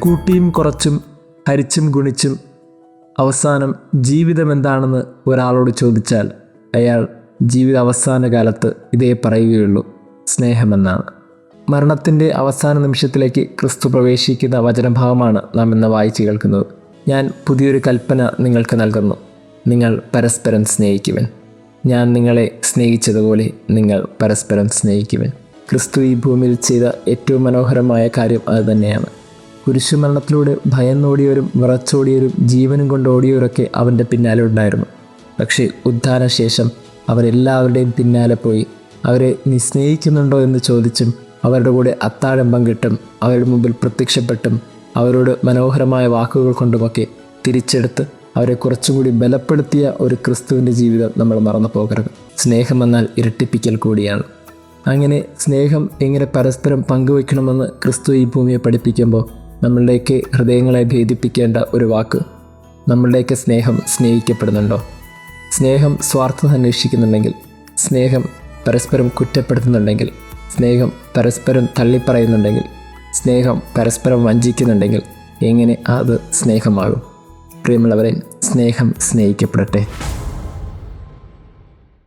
കൂട്ടിയും കുറച്ചും ഹരിച്ചും ഗുണിച്ചും അവസാനം ജീവിതം എന്താണെന്ന് ഒരാളോട് ചോദിച്ചാൽ അയാൾ ജീവിത അവസാന കാലത്ത് ഇതേ പറയുകയുള്ളൂ, സ്നേഹമെന്നാണ്. മരണത്തിൻ്റെ അവസാന നിമിഷത്തിലേക്ക് ക്രിസ്തു പ്രവേശിക്കുന്ന വചനഭാവമാണ് നാം ഇന്ന് വായിച്ചു കേൾക്കുന്നത്. ഞാൻ പുതിയൊരു കൽപ്പന നിങ്ങൾക്ക് നൽകുന്നു, നിങ്ങൾ പരസ്പരം സ്നേഹിക്കുവൻ. ഞാൻ നിങ്ങളെ സ്നേഹിച്ചതുപോലെ നിങ്ങൾ പരസ്പരം സ്നേഹിക്കുവൻ. ക്രിസ്തു ഈ ഭൂമിയിൽ ചെയ്ത ഏറ്റവും മനോഹരമായ കാര്യം അതുതന്നെയാണ്. കുരിശുമരണത്തിലൂടെ ഭയന്നോടിയവരും വിറച്ചോടിയവരും ജീവനും കൊണ്ടോടിയവരൊക്കെ അവൻ്റെ പിന്നാലെ ഉണ്ടായിരുന്നു. പക്ഷേ ഉദ്ധാനശേഷം അവരെല്ലാവരുടെയും പിന്നാലെ പോയി അവരെ നീ സ്നേഹിക്കുന്നുണ്ടോ എന്ന് ചോദിച്ചും അവരുടെ കൂടെ അത്താഴം പങ്കിട്ടും അവരുടെ മുമ്പിൽ പ്രത്യക്ഷപ്പെട്ടും അവരോട് മനോഹരമായ വാക്കുകൾ കൊണ്ടുമൊക്കെ തിരിച്ചെടുത്ത് അവരെ കുറച്ചും കൂടി ബലപ്പെടുത്തിയ ഒരു ക്രിസ്തുവിൻ്റെ ജീവിതം നമ്മൾ മറന്നു പോകരുത്. സ്നേഹമെന്നാൽ ഇരട്ടിപ്പിക്കൽ കൂടിയാണ്. അങ്ങനെ സ്നേഹം എങ്ങനെ പരസ്പരം പങ്കുവയ്ക്കണമെന്ന് ക്രിസ്തു ഈ ഭൂമിയെ പഠിപ്പിക്കുമ്പോൾ നമ്മളുടെയൊക്കെ ഹൃദയങ്ങളെ ഭേദിപ്പിക്കേണ്ട ഒരു വാക്ക്, നമ്മളുടെയൊക്കെ സ്നേഹം സ്നേഹിക്കപ്പെടുന്നുണ്ടോ? സ്നേഹം സ്വാർത്ഥത അന്വേഷിക്കുന്നുണ്ടെങ്കിൽ, സ്നേഹം പരസ്പരം കുറ്റപ്പെടുത്തുന്നുണ്ടെങ്കിൽ, സ്നേഹം പരസ്പരം തള്ളിപ്പറയുന്നുണ്ടെങ്കിൽ, സ്നേഹം പരസ്പരം വഞ്ചിക്കുന്നുണ്ടെങ്കിൽ എങ്ങനെ അത് സ്നേഹമാകും? പ്രിയമുള്ളവരെ, സ്നേഹം സ്നേഹിക്കപ്പെടട്ടെ.